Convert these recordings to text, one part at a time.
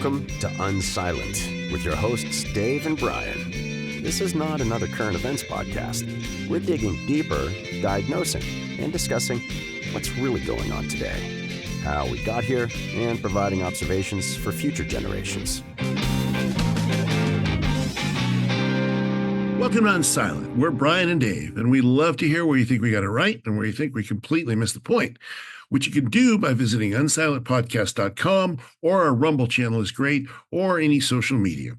Welcome to Unsilent with your hosts Dave and Brian. This is not another current events podcast. We're digging deeper, diagnosing, and discussing what's really going on today, how we got here, and providing observations for future generations. Welcome to Unsilent. We're Brian and Dave, and we love to hear where you think we got it right and where you think we completely missed the point, which you can do by visiting unsilentpodcast.com, or our Rumble channel is great, or any social media.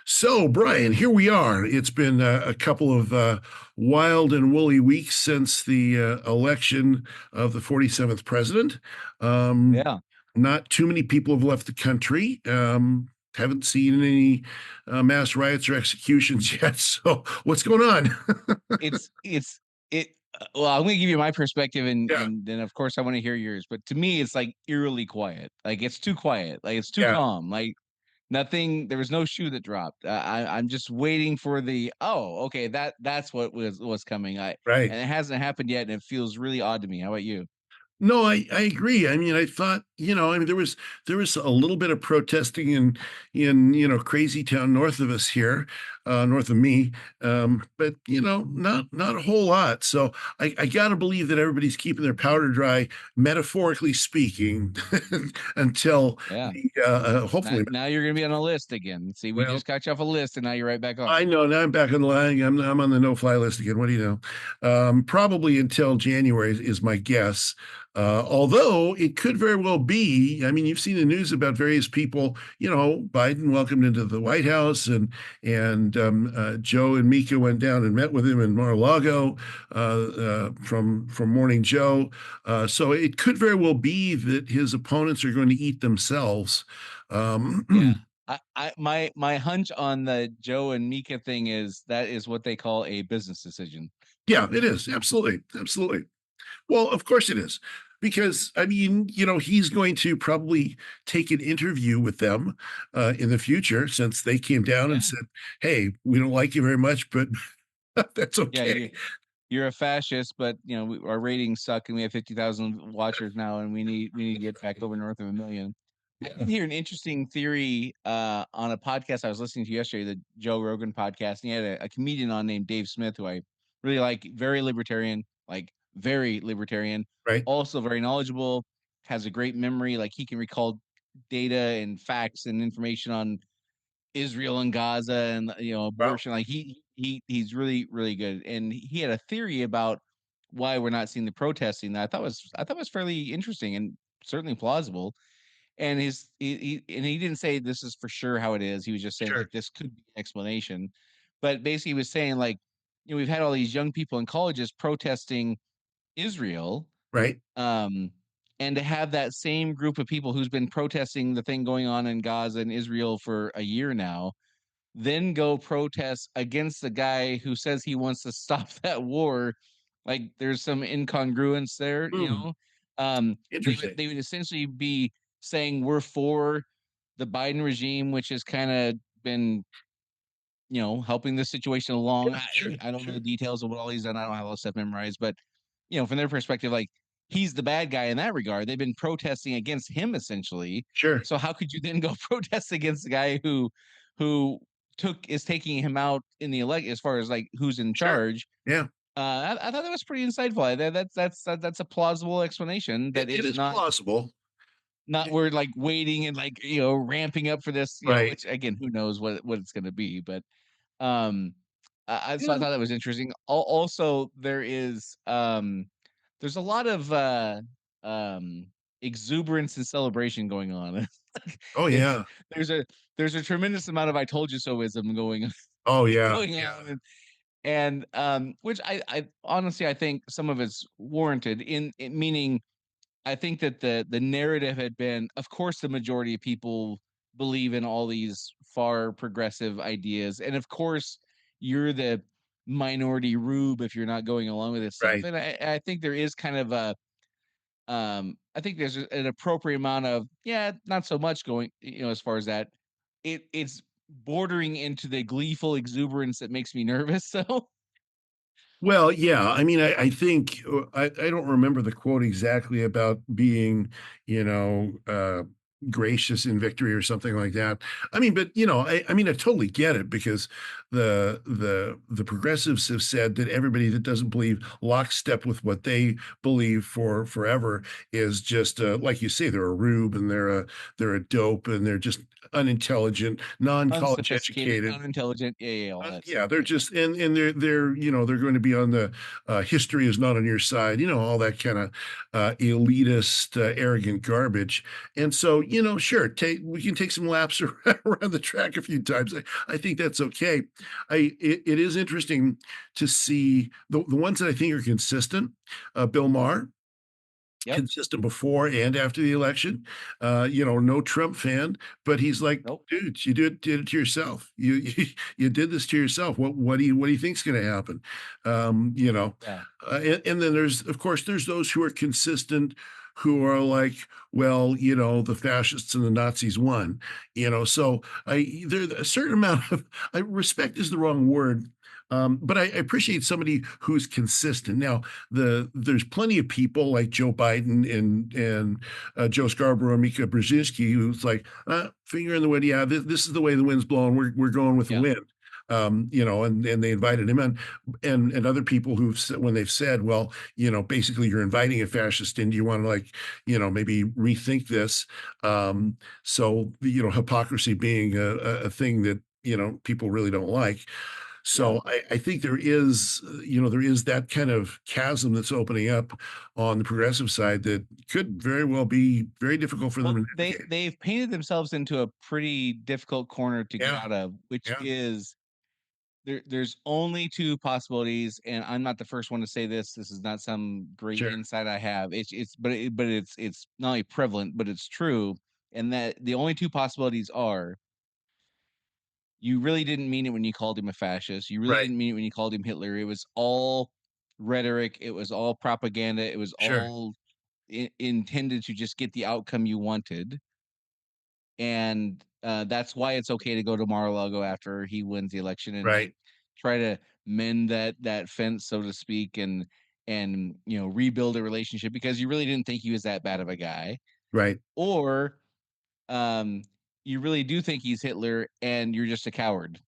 So, Brian, here we are. It's been a couple of wild and woolly weeks since the election of the 47th president. Not too many people have left the country. Haven't seen any mass riots or executions yet. So what's going on? Well, I'm going to give you my perspective and Yeah. and then of course I want to hear yours. But to me, it's like eerily quiet. Like it's too quiet. Like it's too Yeah. calm. Like nothing. There was no shoe that dropped. I'm just waiting for okay, that's what was coming. Right. And it hasn't happened yet, and it feels really odd to me. How about you? No, I agree. I mean, I thought, there was a little bit of protesting in Crazy Town north of us here, north of me, but not a whole lot. So I got to believe that everybody's keeping their powder dry, metaphorically speaking, until hopefully. Now you're going to be on a list again. See, we just got you off a list, and now you're right back on. I know. Now I'm back on the line. I'm on the no-fly list again. What do you know? Probably until January is my guess. Although it could very well be, I mean, you've seen the news about various people, Biden welcomed into the White House, and Joe and Mika went down and met with him in Mar-a-Lago from Morning Joe. So it could very well be that his opponents are going to eat themselves. Yeah. My hunch on the Joe and Mika thing is that is what they call a business decision. Yeah, it is. Absolutely. Well, of course it is. Because, I mean, he's going to probably take an interview with them in the future, since they came down and said, hey, we don't like you very much, but that's okay. Yeah, you're a fascist, but, our ratings suck, and we have 50,000 watchers now, and we need to get back over north of 1 million. I did hear an interesting theory on a podcast I was listening to yesterday, the Joe Rogan podcast, and he had a comedian on named Dave Smith, who I really like, very libertarian, Right. Also very knowledgeable, has a great memory. Like he can recall data and facts and information on Israel and Gaza and abortion. Wow. Like he's really, really good. And he had a theory about why we're not seeing the protesting that I thought was fairly interesting and certainly plausible. And he didn't say this is for sure how it is. He was just saying like this could be an explanation. But basically he was saying like, we've had all these young people in colleges protesting Israel, Right. And to have that same group of people who's been protesting the thing going on in Gaza and Israel for a year now, then go protest against the guy who says he wants to stop that war. Like there's some incongruence there, Interesting. They would essentially be saying we're for the Biden regime, which has kind of been helping the situation along. Yeah, I don't know the details of what all he's done. I don't have all this stuff memorized, but from their perspective, like he's the bad guy in that regard. They've been protesting against him essentially. Sure. So how could you then go protest against the guy who is taking him out in the elect as far as like who's in charge? Yeah. I thought that was pretty insightful. That's a plausible explanation. That it is not plausible. Not we're like waiting and like ramping up for this. Right. Which again, who knows what it's going to be, but. I thought that was interesting. Also, there's a lot of exuberance and celebration going on. Oh yeah. There's a tremendous amount of "I told you so"ism going on. Oh yeah. Going on, and which I honestly I think some of it's warranted meaning I think that the narrative had been, of course, the majority of people believe in all these far progressive ideas, and of course, you're the minority rube if you're not going along with this stuff. Right. And I think there is kind of I think there's an appropriate amount of not so much going, as far as that. It's bordering into the gleeful exuberance that makes me nervous. So. Well, yeah. I mean, I think I don't remember the quote exactly about being, gracious in victory or something like that. I mean, but I mean, I totally get it because the progressives have said that everybody that doesn't believe lockstep with what they believe for forever is just like you say, they're a rube and they're a dope and they're just unintelligent, non-college Unsophisticated, educated. unintelligent, yeah, all that Yeah, stuff. they're Yeah, just and they're they're going to be on the history is not on your side, all that kind of elitist, arrogant garbage. And so, sure, take we can take some laps around the track a few times. I think that's okay. It is interesting to see the ones that I think are consistent. Bill Maher, yep, consistent before and after the election. No Trump fan, but he's like, nope, dudes, you did it to yourself. You did this to yourself. What do you think's going to happen? You know, yeah. and then there's of course there's those who are consistent. Who are like, well, the fascists and the Nazis won, So there's a certain amount of I respect is the wrong word, but I appreciate somebody who's consistent. Now, there's plenty of people like Joe Biden and Joe Scarborough, Mika Brzezinski, who's like, finger in the wind. Yeah, this is the way the wind's blowing. We're going with the Yeah. wind. And they invited him in, and other people when they've said, well, basically you're inviting a fascist in. Do you want to maybe rethink this? So hypocrisy being a thing that people really don't like. Yeah. So I think there is that kind of chasm that's opening up on the progressive side that could very well be very difficult for them Well, to they navigate. they've painted themselves into a pretty difficult corner to get Yeah, out of, which yeah, is there's only two possibilities, and I'm not the first one to say this. This is not some great sure, insight I have. But it's not only prevalent, but it's true. And that the only two possibilities are you really didn't mean it when you called him a fascist. You really right, didn't mean it when you called him Hitler. It was all rhetoric. It was all propaganda. It was sure, all intended to just get the outcome you wanted. And that's why it's okay to go to Mar-a-Lago after he wins the election and like right, try to mend that fence, so to speak, and rebuild a relationship because you really didn't think he was that bad of a guy, right. or um, you really do think he's Hitler and you're just a coward.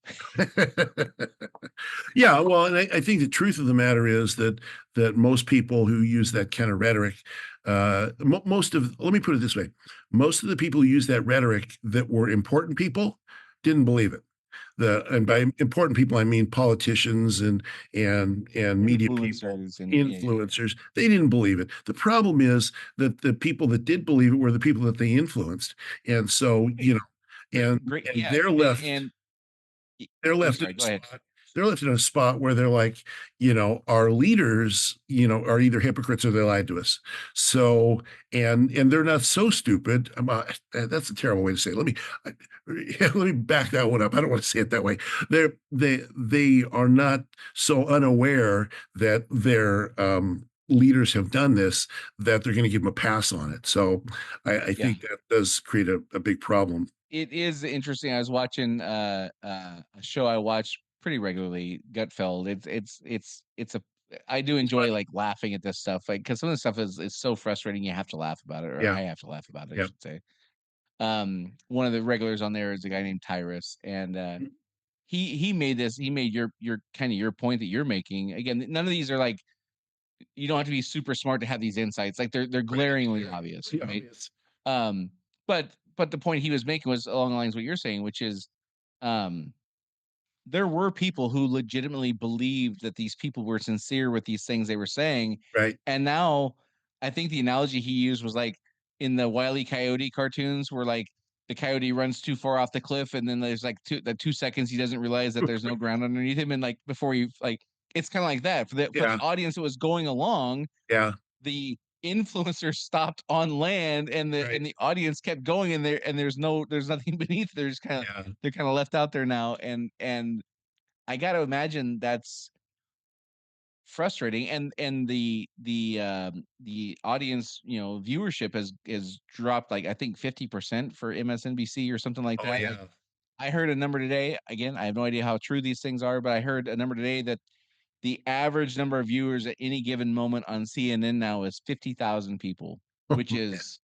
Yeah, well, and I think the truth of the matter is that most people who use that kind of rhetoric, most of let me put it this way, most of the people who use that rhetoric that were important people didn't believe it. And by important people, I mean politicians and media people, Influencers and yeah. influencers. They didn't believe it. The problem is that the people that did believe it were the people that they influenced, and so Great, and great, and yeah, y- they're I'm left in sorry. a Go ahead. spot they're left in a spot where they're like, our leaders, are either hypocrites or they lied to us. So, and they're not so stupid. That's a terrible way to say it. Let me back that one up. I don't want to say it that way. They are not so unaware that their leaders have done this that they're going to give them a pass on it. So, I Yeah. think that does create a big problem. It is interesting. I was watching a show I watch pretty regularly, Gutfeld. It's a I do It's enjoy funny. like laughing at this stuff, like because some of the stuff is so frustrating. You have to laugh about it, or Yeah, I have to laugh about it, I yeah. should say. One of the regulars on there is a guy named Tyrus, and he made your kind of your point that you're making. Again, none of these are like you don't have to be super smart to have these insights. Like they're Right, glaringly very obvious, right? obvious. Um, but the point he was making was along the lines of what you're saying, which is, um, there were people who legitimately believed that these people were sincere with these things they were saying, Right. and now I think the analogy he used was like in the Wile E. Coyote cartoons, where like the coyote runs too far off the cliff, and then there's like 2 seconds he doesn't realize that there's no ground underneath him, and like before you like, it's kind of like that for the Yeah, audience that was going along yeah, the influencer stopped on land right, and the audience kept going and there's nothing beneath. yeah. They're kind of left out there now and I got to imagine that's frustrating and the audience viewership has dropped like I think 50% for MSNBC or something like Oh, that. Like yeah. I heard a number today, again I have no idea how true these things are, but I heard a number today that the average number of viewers at any given moment on CNN now is 50,000 people, Oh, which man. is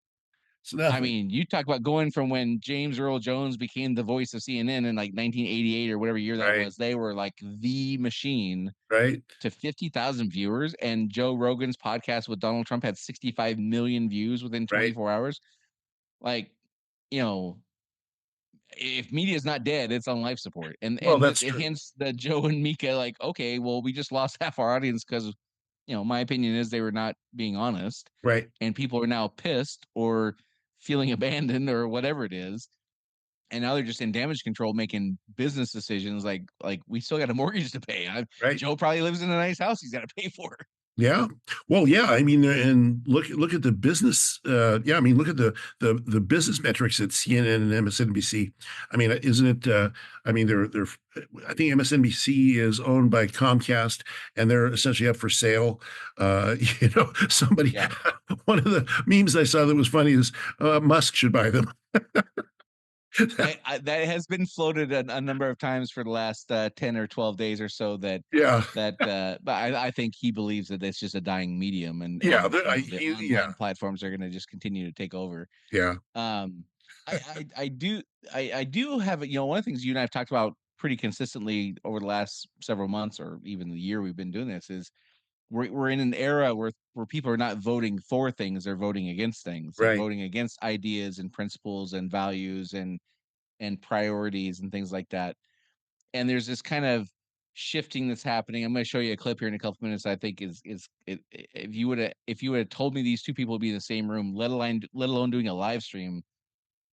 It's I nothing. mean, you talk about going from when James Earl Jones became the voice of CNN in like 1988 or whatever year that Right. was. They were like the machine Right. to 50,000 viewers. And Joe Rogan's podcast with Donald Trump had 65 million views within Right. 24 hours. Like, you know, if media is not dead, it's on life support. Well, And that's true. hence the Joe and Mika, like, okay, well, we just lost half our audience because, my opinion is they were not being honest, Right. and people are now pissed or feeling abandoned or whatever it is. And now they're just in damage control making business decisions like we still got a mortgage to pay. Right. Joe probably lives in a nice house he's got to pay for. Yeah. Well, yeah. I mean, and look at the business. Yeah. I mean, look at the business metrics at CNN and MSNBC. I mean, isn't it? I mean, they're. I think MSNBC is owned by Comcast, and they're essentially up for sale. Somebody. Yeah. One of the memes I saw that was funny is Musk should buy them. That has been floated a number of times for the last 10 or 12 days or so Yeah. but I think he believes that it's just a dying medium Yeah. and the Yeah. online platforms are going to just continue to take over. Yeah. um I do have, one of the things you and I've talked about pretty consistently over the last several months or even the year we've been doing this is we're in an era where people are not voting for things, they're voting against things. They're Right. voting against ideas and principles and values and priorities and things like that. And there's this kind of shifting that's happening. I'm going to show you a clip here in a couple minutes. I think if you would have told me these two people would be in the same room, let alone doing a live stream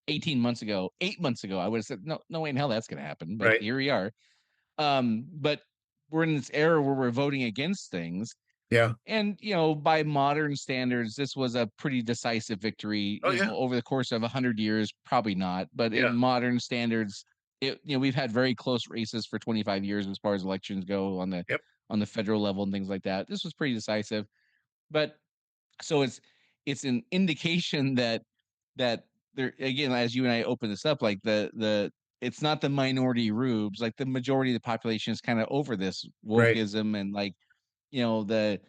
18 months ago, 8 months ago, I would have said no way in hell that's going to happen. But Right. here we are. But we're in this era where we're voting against things. Yeah. And, by modern standards, this was a pretty decisive victory, Oh yeah. over the course of 100 years, probably not, but in Yeah. modern standards, we've had very close races for 25 years as far as elections go Yep. on the federal level and things like that. This was pretty decisive, but so it's an indication that there, again, as you and I open this up, like it's not the minority rubes, like the majority of the population is kind of over this Right. wokeism and like, the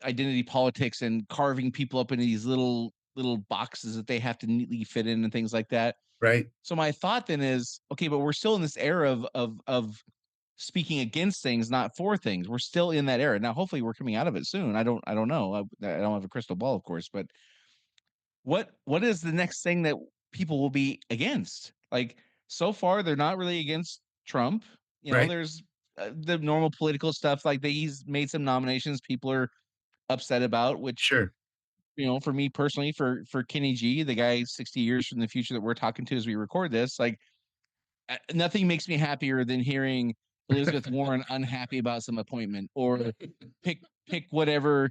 identity politics and carving people up into these little boxes that they have to neatly fit in and things like that. Right. So my thought then is, okay, but we're still in this era of speaking against things, not for things. We're still in that era. Now, hopefully we're coming out of it soon. I don't know. I don't have a crystal ball, of course, but what is the next thing that people will be against? Like, so far they're not really against Trump. Right. There's the normal political stuff, like he's made some nominations people are upset about, which, Sure. for me personally, for Kenny G, the guy 60 years from the future that we're talking to as we record this, like, nothing makes me happier than hearing Elizabeth Warren unhappy about some appointment, or pick whatever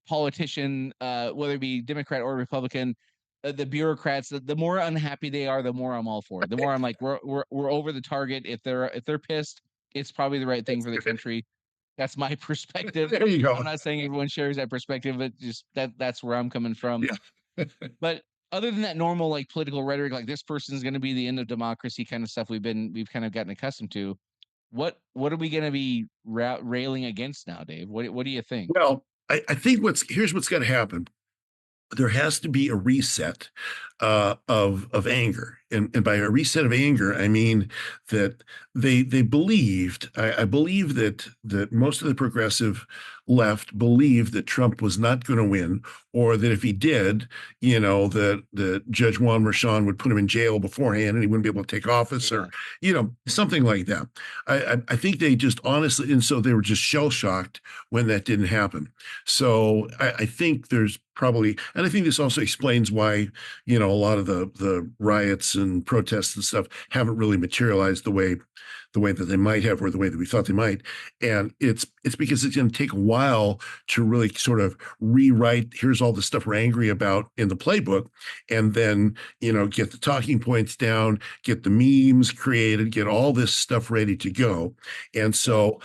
politician, whether it be Democrat or Republican, the bureaucrats. The more unhappy they are, the more I'm all for. The more I'm like, we're over the target. If they're pissed, it's probably the right thing That's for the good. country. That's my perspective. There you I'm go. not saying everyone shares that perspective, but just that's where I'm coming from. Yeah. But other than that normal like political rhetoric, like this person's going to be the end of democracy kind of stuff we've kind of gotten accustomed to. What are we going to be railing against now, Dave? What do you think? Well, I think here's what's got to happen. There has to be a reset of anger, and by a reset of anger, I mean that they believed. I believe that most of the progressive left believed that Trump was not going to win, or that if he did, that Judge Juan Merchan would put him in jail beforehand, and he wouldn't be able to take office, or Yeah. something like that. I think they just honestly, and so they were just shell shocked when that didn't happen. So I think there's probably, and I think this also explains why, a lot of the riots and protests and stuff haven't really materialized the way that they might have, or the way that we thought they might. And it's because it's going to take a while to really sort of rewrite, here's all the stuff we're angry about in the playbook, and then, get the talking points down, get the memes created, get all this stuff ready to go. And Yeah. so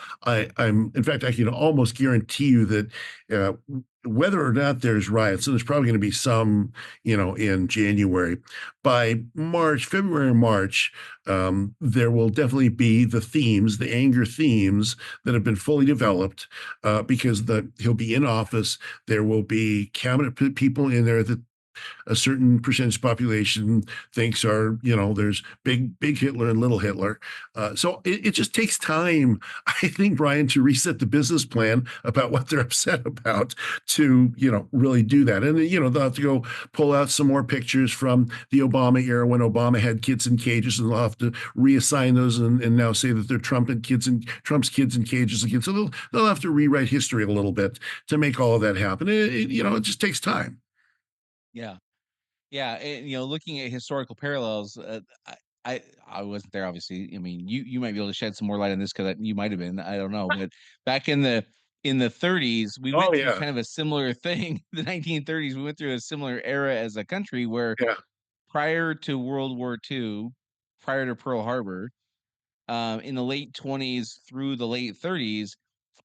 in fact, I can almost guarantee you that uh, whether or not there's riots, and there's probably going to be some, in January, by February, March, there will definitely be the anger themes that have been fully developed, because he'll be in office. There will be cabinet people in there that a certain percentage population thinks are, there's big Hitler and little Hitler. So it just takes time, I think, Brian, to reset the business plan about what they're upset about to, really do that. And, they'll have to go pull out some more pictures from the Obama era when Obama had kids in cages, and they'll have to reassign those and now say that they're Trump's kids in cages again. So they'll have to rewrite history a little bit to make all of that happen. It just takes time. Yeah. Yeah, and, looking at historical parallels, I wasn't there, obviously. I mean, you might be able to shed some more light on this because you might have been. I don't know, but back in the 30s, we Oh went through yeah, kind of a similar thing. The 1930s, we went through a similar era as a country where yeah, prior to World War II, prior to Pearl Harbor, in the late 20s through the late 30s,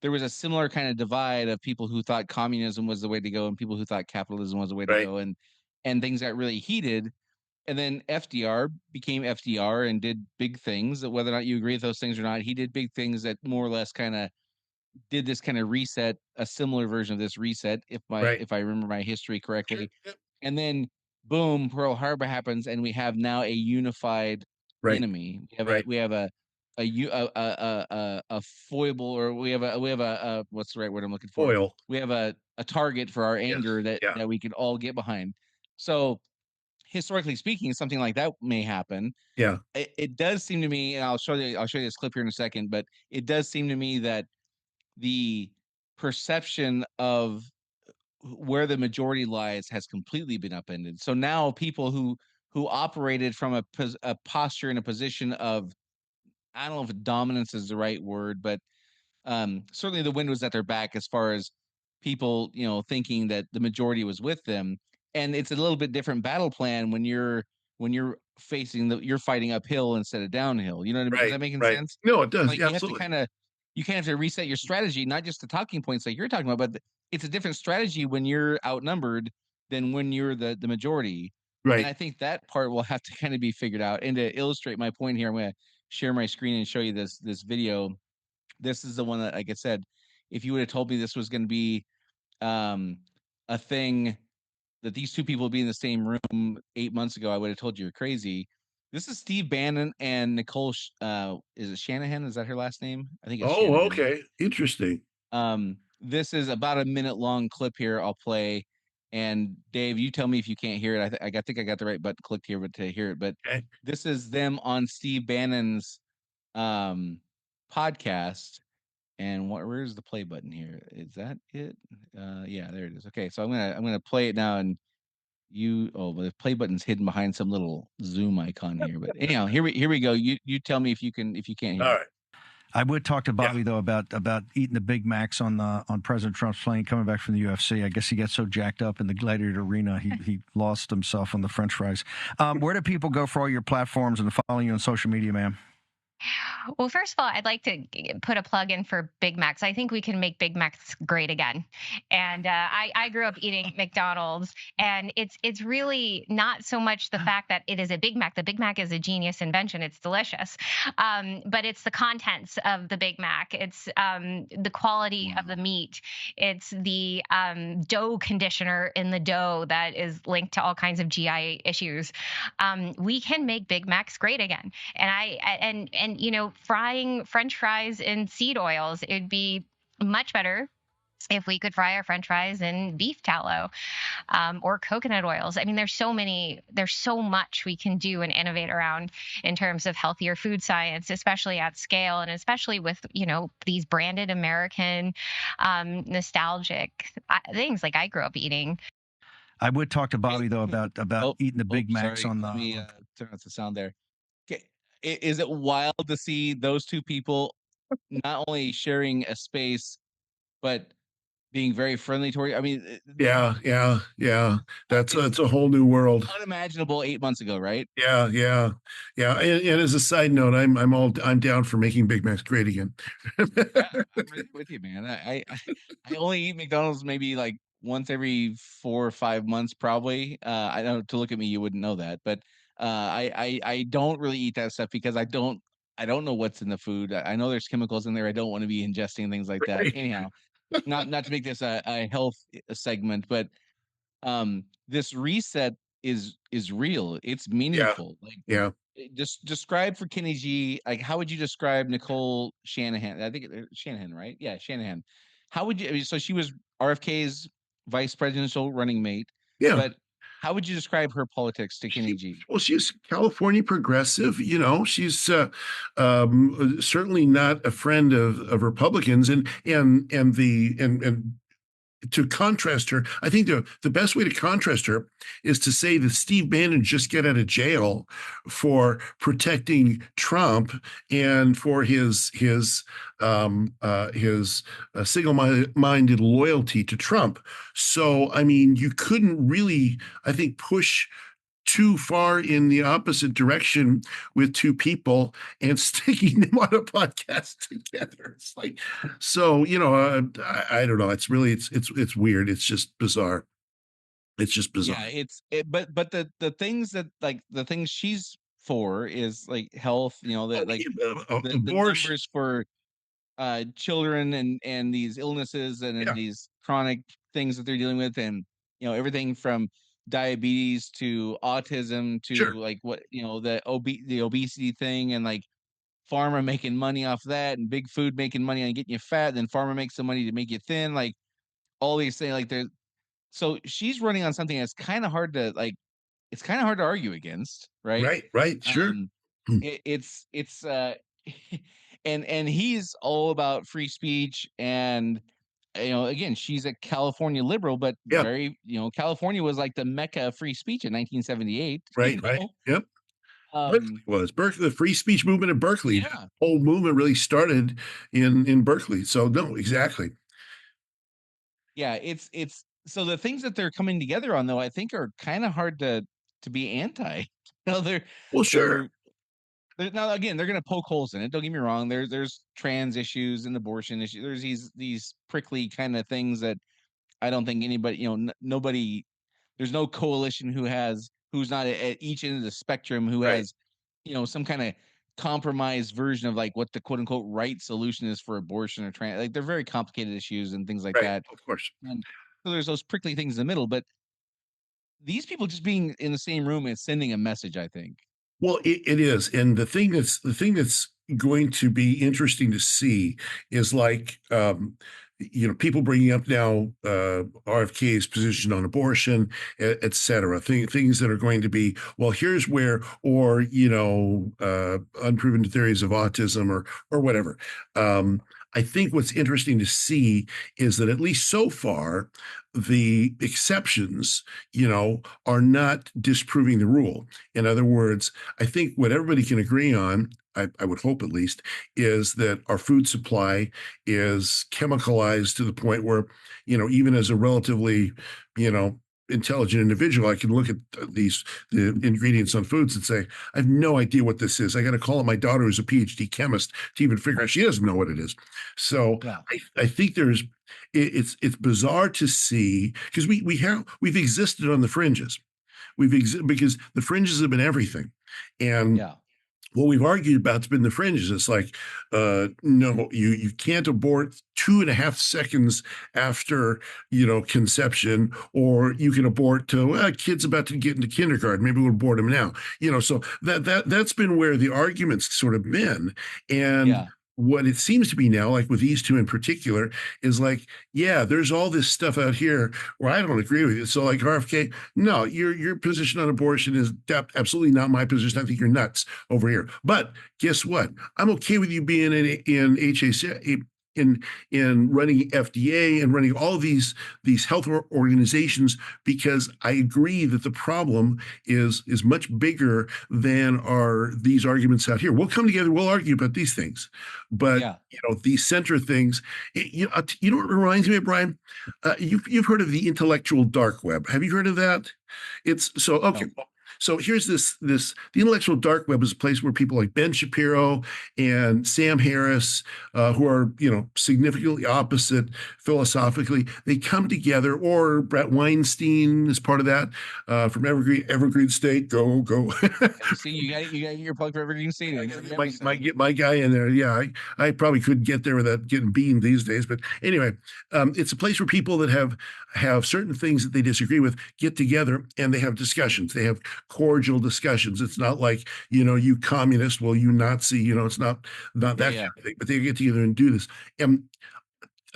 there was a similar kind of divide of people who thought communism was the way to go and people who thought capitalism was the way to right, go, and things got really heated. And then FDR became FDR and did big things. Whether or not you agree with those things or not, he did big things that more or less kind of did this kind of reset, a similar version of this reset, right, if I remember my history sure, correctly. yep, And then boom, Pearl Harbor happens, and we have now a unified right, enemy. right, We have a foible, or we have a what's the right word I'm looking for? oil, We have a target for our yes, anger yeah, that we could all get behind. So historically speaking, something like that may happen. yeah, It does seem to me, and I'll show you this clip here in a second, but it does seem to me that the perception of where the majority lies has completely been upended. So now people who operated from a posture and a position of, I don't know if dominance is the right word, but certainly the wind was at their back as far as people, thinking that the majority was with them. And it's a little bit different battle plan when you're fighting uphill instead of downhill. You know what I mean? Is right, that making right. sense? No, it does, Like yeah, absolutely, you kind of have to reset your strategy, not just the talking points like you're talking about, but it's a different strategy when you're outnumbered than when you're the majority. And right. I think that part will have to kind of be figured out. And to illustrate my point here, I'm going to share my screen and show you this video. This is the one that, like I said, if you would have told me this was going to be um, a thing that these two people would be in the same room 8 months ago, I would have told you you're crazy. This is Steve Bannon and Nicole. Is it Shanahan? Is that her last name? I think it's Oh, Shanahan. okay, interesting. This is about a minute long clip here. I'll play. And Dave, you tell me if you can't hear it. I think I got the right button clicked here, but to hear it. But Okay, this is them on Steve Bannon's um, podcast. And where's the play button here? Is that it? Yeah, there it is. Okay, so I'm gonna play it now, and the play button's hidden behind some little zoom icon here. But anyhow, here we go. You tell me if you can't hear all it. right, I would talk to yeah, Bobby though about eating the Big Macs on President Trump's plane coming back from the UFC. I guess he got so jacked up in the Gladiator Arena he lost himself on the French fries. Where do people go for all your platforms and to follow you on social media, ma'am? Well, first of all, I'd like to put a plug in for Big Macs. I think we can make Big Macs great again. And I grew up eating McDonald's, and it's really not so much the fact that it is a Big Mac. The Big Mac is a genius invention. It's delicious, but it's the contents of the Big Mac. It's the quality of the meat. It's the dough conditioner in the dough that is linked to all kinds of GI issues. We can make Big Macs great again, and frying French fries in seed oils, it'd be much better if we could fry our French fries in beef tallow, or coconut oils. I mean, there's so much we can do and innovate around in terms of healthier food science, especially at scale, and especially with these branded American, nostalgic things like I grew up eating. I would talk to Bobby though about Oh, eating the Big Macs sorry. on Let me the. turn off the sound there. Okay. Is it wild to see those two people not only sharing a space but being very friendly toward you? I mean, yeah, yeah, yeah. it's That's a whole new world. unimaginable 8 months ago, right? Yeah, yeah, yeah. And as a side note, I'm down for making Big Macs great again. Yeah, I'm right with you, man. I only eat McDonald's maybe like once every 4 or 5 months, probably. I know, to look at me, you wouldn't know that, but I don't really eat that stuff because I don't know what's in the food. I know there's chemicals in there. I don't want to be ingesting things like that. Right. Anyhow, not to make this a health segment, but This reset is real. It's Yeah. meaningful. Like, Yeah. just describe for Kenny G, like, how would you describe Nicole Shanahan? I think Shanahan, right? Yeah, Shanahan. How would you? I mean, so she was RFK's vice presidential running mate, Yeah. but how would you describe her politics to Kenny She, G? well, she's California progressive. She's certainly not a friend of Republicans, and to contrast her, I think the best way to contrast her is to say that Steve Bannon just got out of jail for protecting Trump and for his single-minded loyalty to Trump. So, I mean, you couldn't really, I think, push too far in the opposite direction with two people and sticking them on a podcast together. It's like, so I don't know. It's really it's weird. It's just bizarre. It's just bizarre. Yeah, but the things that, like, the things she's for is like health, that, like, the Abortion. numbers for children and these illnesses and Yeah, these chronic things that they're dealing with, and everything from diabetes to autism to, sure. like, what the obesity thing, and like pharma making money off that, and big food making money on getting you fat, and then pharma makes some money to make you thin, like all these things, like, they're so she's running on something that's kind of hard to, like, it's kind of hard to argue against, right? Right, right, sure. um it's and he's all about free speech, and again, she's a California liberal, but Yeah, very, California was like the mecca of free speech in 1978. right, right. Yep. Berkeley Um was Berkeley. The free speech movement in Berkeley. That yeah, whole movement really started in Berkeley. So no, exactly. yeah, it's so the things that they're coming together on, though, I think are kind of hard to be anti. They're Well, sure. they're now, again, they're going to poke holes in it. Don't get me wrong. There's trans issues and abortion issues. There's these prickly kind of things that I don't think anybody, nobody. There's no coalition who's not at each end of the spectrum, who Right, has, some kind of compromised version of, like, what the quote unquote right solution is for abortion or trans. Like, they're very complicated issues and things like right. that. Of course. And so there's those prickly things in the middle. But these people just being in the same room is sending a message, I think. Well, it is, and the thing that's going to be interesting to see is like people bringing up now RFK's position on abortion, et cetera. Things that are going to be, well, here's where, or unproven theories of autism or whatever. I think what's interesting to see is that at least so far, the exceptions, are not disproving the rule. In other words, I think what everybody can agree on, I would hope at least, is that our food supply is chemicalized to the point where, even as a relatively, you know, intelligent individual, I can look at the ingredients on foods and say, I have no idea what this is. I got to call up my daughter who's a PhD chemist to even figure out. She doesn't know what it is. So Yeah. I think it's bizarre to see because we've existed on the fringes. Because the fringes have been everything. And Yeah. what we've argued about has been the fringes. It's like, no, you can't abort 2.5 seconds after conception, or you can abort to kids about to get into kindergarten. Maybe we'll abort them now. So that's been where the arguments sort of been, and. Yeah. What it seems to be now, like with these two in particular, is like, yeah, there's all this stuff out here where I don't agree with you. So, like RFK, no, your position on abortion is absolutely not my position. I think you're nuts over here. But guess what? I'm okay with you being in HAC, in running FDA and running all these health organizations, because I agree that the problem is much bigger than are these arguments out here. We'll come together, we'll argue about these things, but Yeah. these center things. You know what reminds me of, Brian? You've heard of the intellectual dark web. Have you heard of that? It's so okay. No. So here's the intellectual dark web is a place where people like Ben Shapiro and Sam Harris, who are, significantly opposite philosophically, they come together, or Brett Weinstein is part of that, from Evergreen State. Go. See, you got your plug for Evergreen State. My guy in there. Yeah, I probably couldn't get there without getting beamed these days. But anyway, it's a place where people that have certain things that they disagree with get together and they have discussions. They have cordial discussions. It's not like, you communist, well, you Nazi, it's not that kind of thing. But they get together and do this. And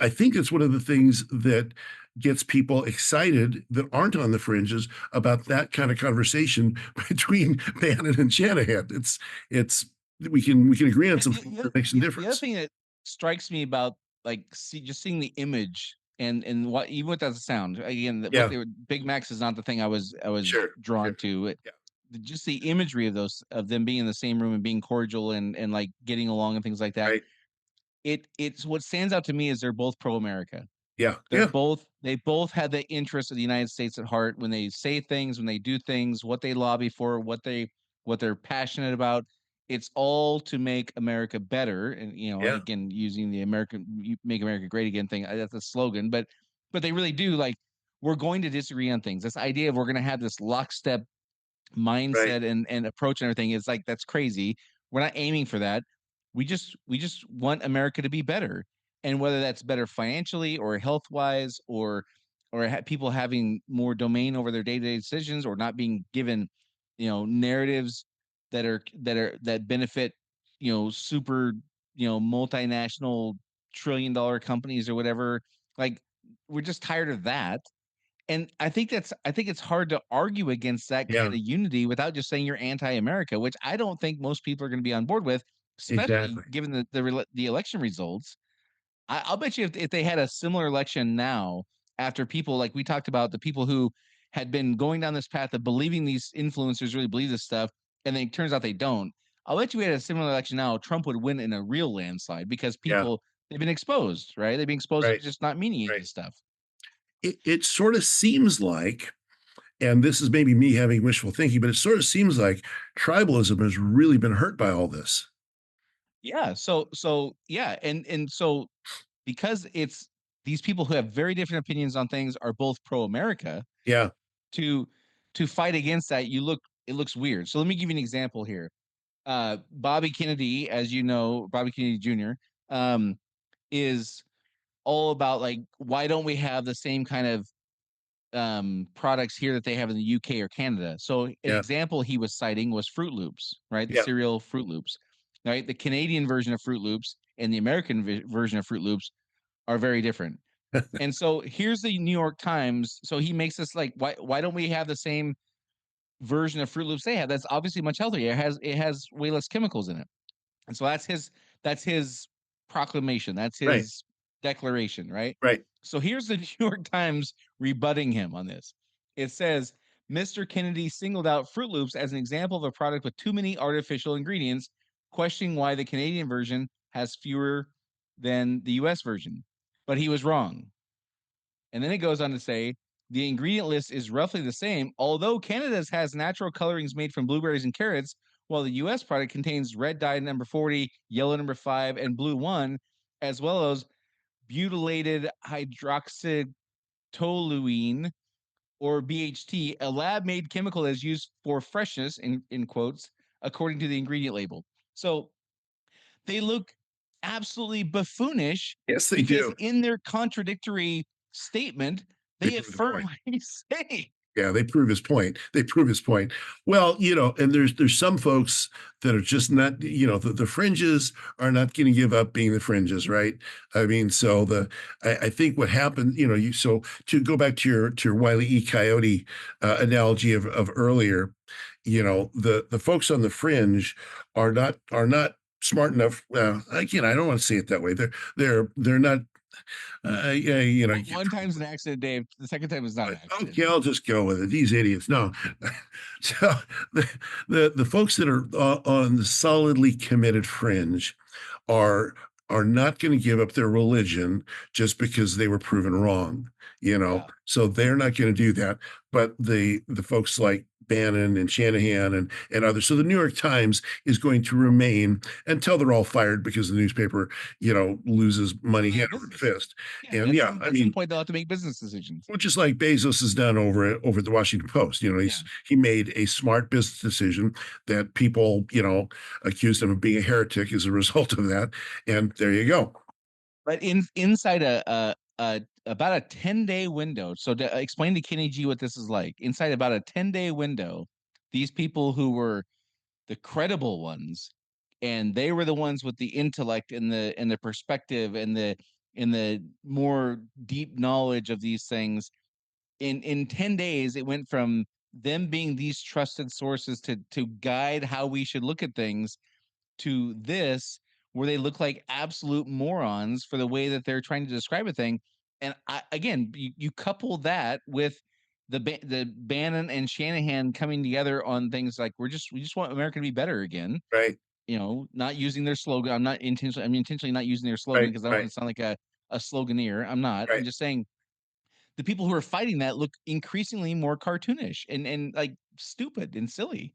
I think it's one of the things that gets people excited that aren't on the fringes about that kind of conversation between Bannon and Shanahan. It's we can agree on something that makes a difference. The other thing that strikes me about just seeing the image and what, even without the sound, again, Big Macs is not the thing I was drawn to. Just the imagery of them being in the same room and being cordial and like getting along and things like that. Right. It's what stands out to me is they're both pro-America. Yeah. They both have the interest of the United States at heart when they say things, when they do things, what they lobby for, what they're passionate about. It's all to make America better. And, again, using the Make America Great Again thing, that's a slogan, but they really do. Like, we're going to disagree on things. This idea of we're going to have this lockstep mindset and approach and everything is like, that's crazy. We're not aiming for that. We just want America to be better. And whether that's better financially or health wise or people having more domain over their day-to-day decisions, or not being given, narratives that benefit, super, multinational trillion-dollar companies or whatever. Like, we're just tired of that. And I think it's hard to argue against that kind of unity without just saying you're anti-America, which I don't think most people are going to be on board with, especially given the election results. I'll bet you if they had a similar election now, after people, like we talked about, the people who had been going down this path of believing these influencers really believe this stuff, and then it turns out they don't. I'll bet you we had a similar election now, Trump would win in a real landslide because people, they've been exposed, right? They've been exposed to just not meaning any stuff. It sort of seems like, and this is maybe me having wishful thinking, but it sort of seems like tribalism has really been hurt by all this. Yeah. So because it's these people who have very different opinions on things are both pro-America. Yeah. To fight against that, it looks weird. So let me give you an example here. Bobby Kennedy, as you know, Bobby Kennedy Jr., is all about, like, why don't we have the same kind of products here that they have in the UK or Canada? So an example he was citing was Fruit Loops, right? The cereal Fruit Loops, right? The Canadian version of Fruit Loops and the American version of Fruit Loops are very different. And so here's the New York Times. So he makes this like, why don't we have the same version of Fruit Loops they have? That's obviously much healthier. It has way less chemicals in it. And so that's his proclamation. That's his declaration, right? Right. So here's the New York Times rebutting him on this. It says, Mr. Kennedy singled out Fruit Loops as an example of a product with too many artificial ingredients, questioning why the Canadian version has fewer than the US version. But he was wrong. And then it goes on to say, the ingredient list is roughly the same, although Canada's has natural colorings made from blueberries and carrots, while the US product contains red dye number 40, yellow number 5, and blue 1, as well as butylated hydroxytoluene, or BHT, a lab-made chemical that is used for freshness, in quotes, according to the ingredient label. So they look absolutely buffoonish. Yes, they because do. in their contradictory statement, they affirm what he's saying. Yeah, they prove his point. Well, and there's some folks that are just not, the fringes are not going to give up being the fringes, right? I mean, so I think what happened, so to go back to your Wile E. Coyote analogy of earlier, the folks on the fringe are not smart enough. Again, I don't want to say it that way. They're not. One time's an accident, Dave. The second time is not an accident. Okay, I'll just go with it. These idiots. No. So the folks that are on the solidly committed fringe are not going to give up their religion just because they were proven wrong. So they're not going to do that. But the folks like Bannon and Shanahan and others. So the New York Times is going to remain until they're all fired because the newspaper, loses money hand over Business. fist. Yeah, And yeah, I that's the mean, point. They'll have to make business decisions. which is like Bezos has done over at the Washington Post. Yeah. He made a smart business decision that people, accused him of being a heretic as a result of that. And there you go. But inside a about a 10-day window. So to explain to Kenny G what this is like, inside about a 10-day window, these people who were the credible ones, and they were the ones with the intellect and the perspective and the more deep knowledge of these things. In 10 days, it went from them being these trusted sources to guide how we should look at things to this where they look like absolute morons for the way that they're trying to describe a thing. And again, you couple that with the Bannon and Shanahan coming together on things like we just want America to be better again. Right. Not using their slogan. I'm intentionally not using their slogan Right. because I don't Right. want to sound like a sloganeer. I'm not. I'm Right. just saying the people who are fighting that look increasingly more cartoonish and like stupid and silly.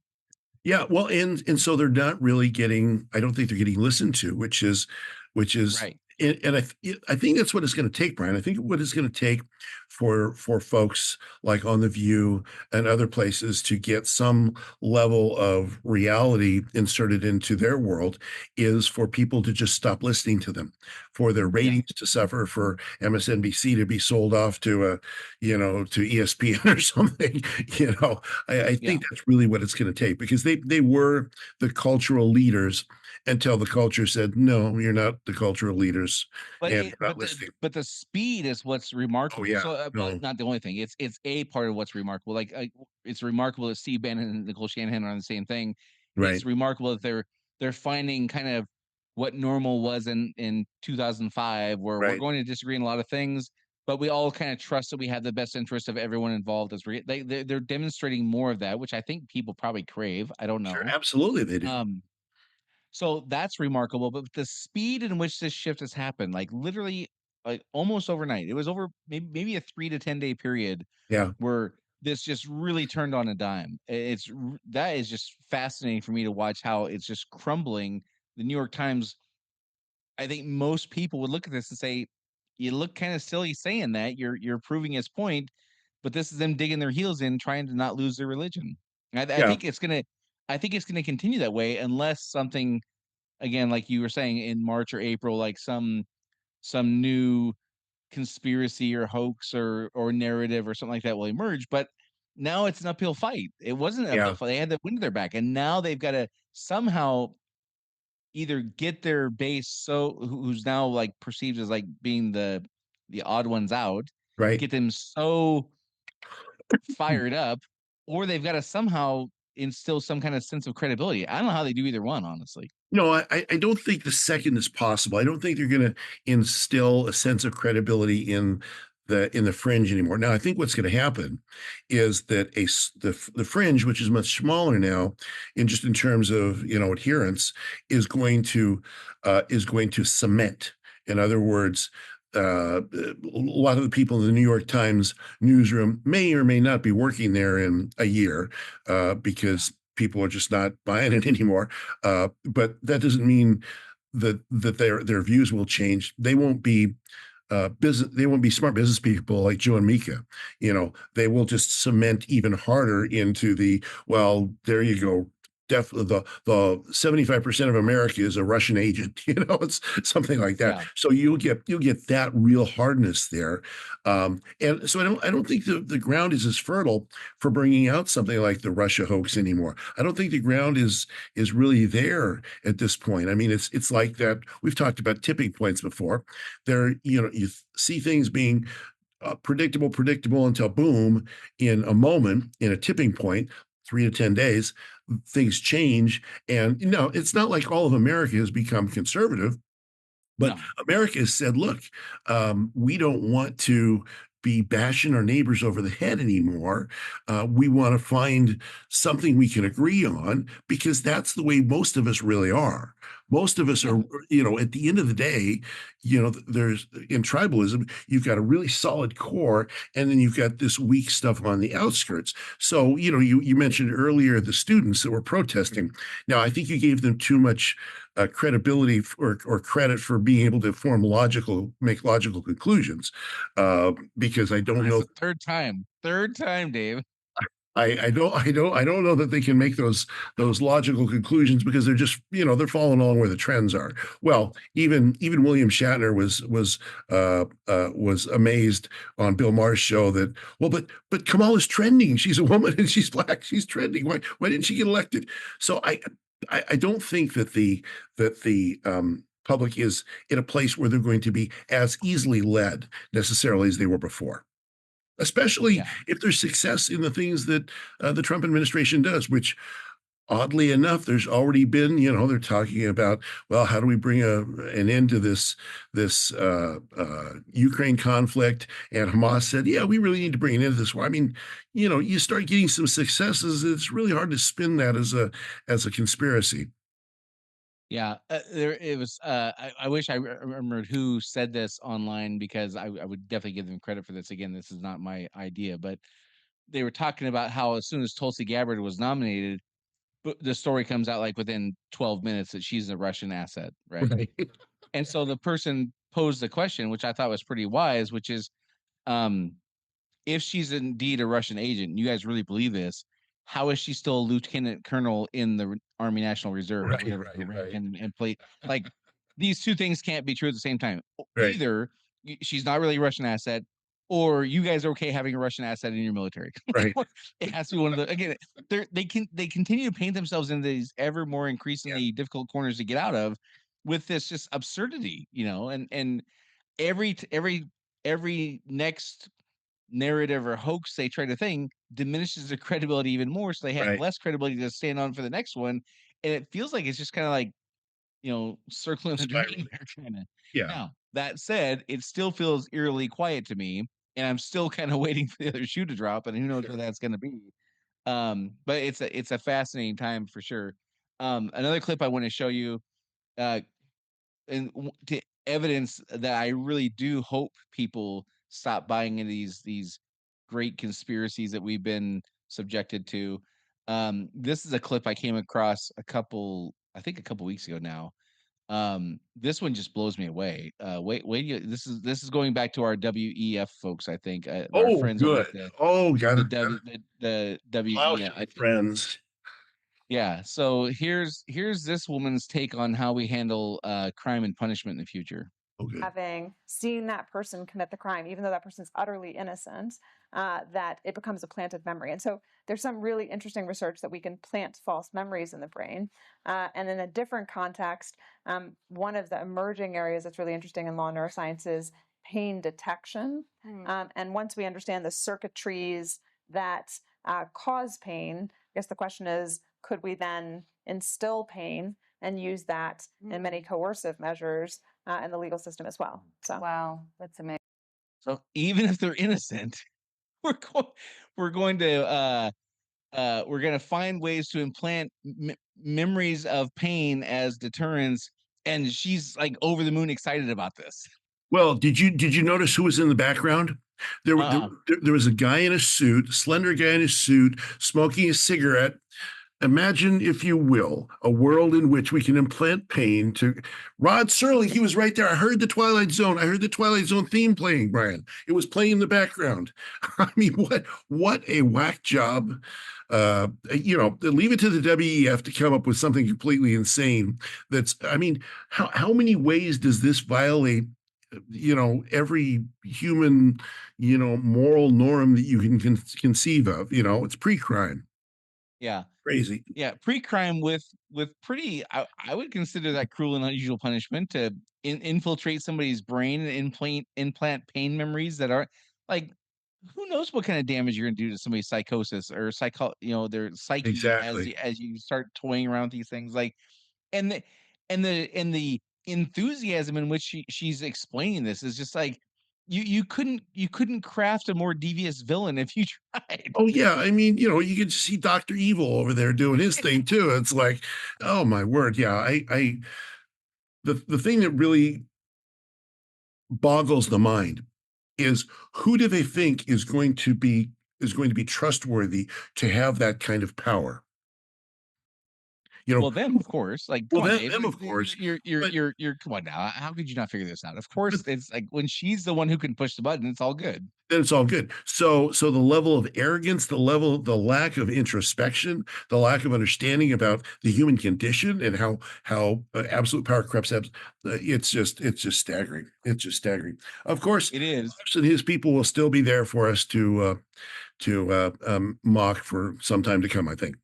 Yeah, well, and so they're not really getting. I don't think they're getting listened to, which is, Right. and I think that's what it's going to take, Brian. I think what it's going to take for folks like on the View and other places to get some level of reality inserted into their world is for people to just stop listening to them, for their Yeah. ratings to suffer, for MSNBC to be sold off to to ESPN or something. I Yeah. think that's really what it's going to take because they were the cultural leaders until the culture said, no, you're not the cultural leaders But and you're not listening. the speed is what's Oh remarkable. yeah, So, no, not the only thing. It's a part of what's remarkable. Like, it's remarkable that Steve Bannon and Nicole Shanahan are on the same thing. right, It's remarkable that they're finding kind of what normal was in 2005, where we're right, going to disagree in a lot of things, but we all kind of trust that we have the best interest of everyone involved. They're demonstrating more of that, which I think people probably crave. I don't sure, know. absolutely they do. So that's remarkable, but the speed in which this shift has happened, like literally, like almost overnight, it was over maybe a 3 to 10 day period Yeah, where this just really turned on a dime. That is just fascinating for me to watch how it's just crumbling. The New York Times, I think most people would look at this and say, "You look kind of silly saying that. You're proving his point," but this is them digging their heels in, trying to not lose their religion. I yeah, think it's gonna continue that way unless something, again, like you were saying, in March or April, like some new conspiracy or hoax or narrative or something like that will emerge. But now it's an uphill fight. It wasn't an uphill yeah, fight. They had the wind at their back, and now they've got to somehow either get their base who's now like perceived as like being the odd ones out, right. get them so fired up, or they've got to somehow instill some kind of sense of credibility. I don't know how they do either one, honestly. No, I don't think the second is possible. I don't think they're going to instill a sense of credibility in the fringe anymore. Now, I think what's going to happen is that the fringe, which is much smaller now, in terms of adherence, is going to cement. In other words, a lot of the people in the New York Times newsroom may or may not be working there in a year because people are just not buying it anymore. But that doesn't mean that their views will change. They won't be business. They won't be smart business people like Joe and Mika. They will just cement even harder into the, well, there you go. Definitely the 75% of America is a Russian agent. It's something like that. Yeah. So you'll get that real hardness there. And so I don't think the ground is as fertile for bringing out something like the Russia hoax anymore. I don't think the ground is really there at this point. I mean, it's like that. We've talked about tipping points before. You see things being predictable until boom, in a moment, in a tipping point, 3 to 10 days, things change. And it's not like all of America has become conservative, but No. America has said, look, we don't want to be bashing our neighbors over the head anymore. We want to find something we can agree on because that's the way most of us really are. Most of us are, at the end of the day, there's in tribalism, you've got a really solid core, and then you've got this weak stuff on the outskirts. So, you mentioned earlier the students that were protesting. Now, I think you gave them too much credibility or credit for being able to make logical conclusions, because I don't That's know. the third time, Dave. I don't know that they can make those logical conclusions, because they're just, they're following along where the trends are. Well, even William Shatner was amazed on Bill Maher's show that, well, but Kamala's trending. She's a woman and she's black. She's trending. Why didn't she get elected? So I don't think that the public is in a place where they're going to be as easily led necessarily as they were before, especially if there's success in the things that the Trump administration does, which oddly enough, there's already been, they're talking about, well, how do we bring an end to this Ukraine conflict? And Hamas said, yeah, we really need to bring an end to this war. I mean, you start getting some successes, it's really hard to spin that as a conspiracy. Yeah, it was. I wish I remembered who said this online, because I would definitely give them credit for this. Again, this is not my idea, but they were talking about how as soon as Tulsi Gabbard was nominated, the story comes out like within 12 minutes that she's a Russian asset, right? Right. And so the person posed the question, which I thought was pretty wise, which is, um, if she's indeed a Russian agent, you guys really believe this, how is she still a lieutenant colonel in the Army National Reserve? Right, Whatever right, her rank right. and play, like, these two things can't be true at the same time. Right. Either she's not really a Russian asset, or you guys are okay having a Russian asset in your military. Right. It has to be one of the. Again, they continue to paint themselves into these ever more increasingly difficult corners to get out of, with this just absurdity, and every next narrative or hoax they try to thing diminishes their credibility even more, so they have Right. less credibility to stand on for the next one, and it feels like it's just kind of like, circling the drain Spiraling. there, kind of. Yeah. Now, that said, it still feels eerily quiet to me, and I'm still kind of waiting for the other shoe to drop, and who knows where that's going to be. But it's a fascinating time for sure. Another clip I want to show you, uh, and to evidence that I really do hope people stop buying into these great conspiracies that we've been subjected to. This is a clip I came across I think a couple weeks ago now. This one just blows me away. This is going back to our WEF folks. I think our Oh, friends over good. at the Oh, the got W the WEF. Plowshare friends. Yeah. So here's this woman's take on how we handle crime and punishment in the future. Oh, good. Having seen that person commit the crime, even though that person's utterly innocent, that it becomes a planted memory. And so there's some really interesting research that we can plant false memories in the brain. And in a different context, one of the emerging areas that's really interesting in law neuroscience is pain detection. And once we understand the circuitries that cause pain, I guess the question is, could we then instill pain and use that in many coercive measures in the legal system as well? So Wow, that's amazing. So even if they're innocent, we're going to find ways to implant memories of pain as deterrents, and she's like over the moon excited about this. Well, did you notice who was in the background? There was a guy in a suit, slender guy in a suit, smoking a cigarette. Imagine, if you will, a world in which we can implant pain to Rod Serling. He was right there. I heard the Twilight Zone. I heard the Twilight Zone theme playing, Brian. It was playing in the background. I mean, what a whack job. Leave it to the WEF to come up with something completely insane. I mean, how many ways does this violate every human, moral norm that you can conceive of? It's pre-crime. Yeah. Crazy. Yeah, pre-crime with pretty. I would consider that cruel and unusual punishment to infiltrate somebody's brain and implant pain memories that are like, who knows what kind of damage you're going to do to somebody's psychosis or their psyche. Exactly. as you start toying around with these things, like, and the enthusiasm in which she's explaining this is just like, you couldn't craft a more devious villain if you tried. Oh yeah, I mean, you could see Dr. Evil over there doing his thing too. It's like, oh my word, yeah. the thing that really boggles the mind is, who do they think is going to be trustworthy to have that kind of power? You know, Well, them, of course. Like, well, come on, Dave. them of course, but You're. Come on now. How could you not figure this out? Of but course, it's like when she's the one who can push the button, it's all good. then it's all good. So the level of arrogance, the lack of introspection, the lack of understanding about the human condition and how absolute power corrupts. It's just staggering. It's just staggering. Of course, It is. Marx and his people will still be there for us to mock for some time to come, I think.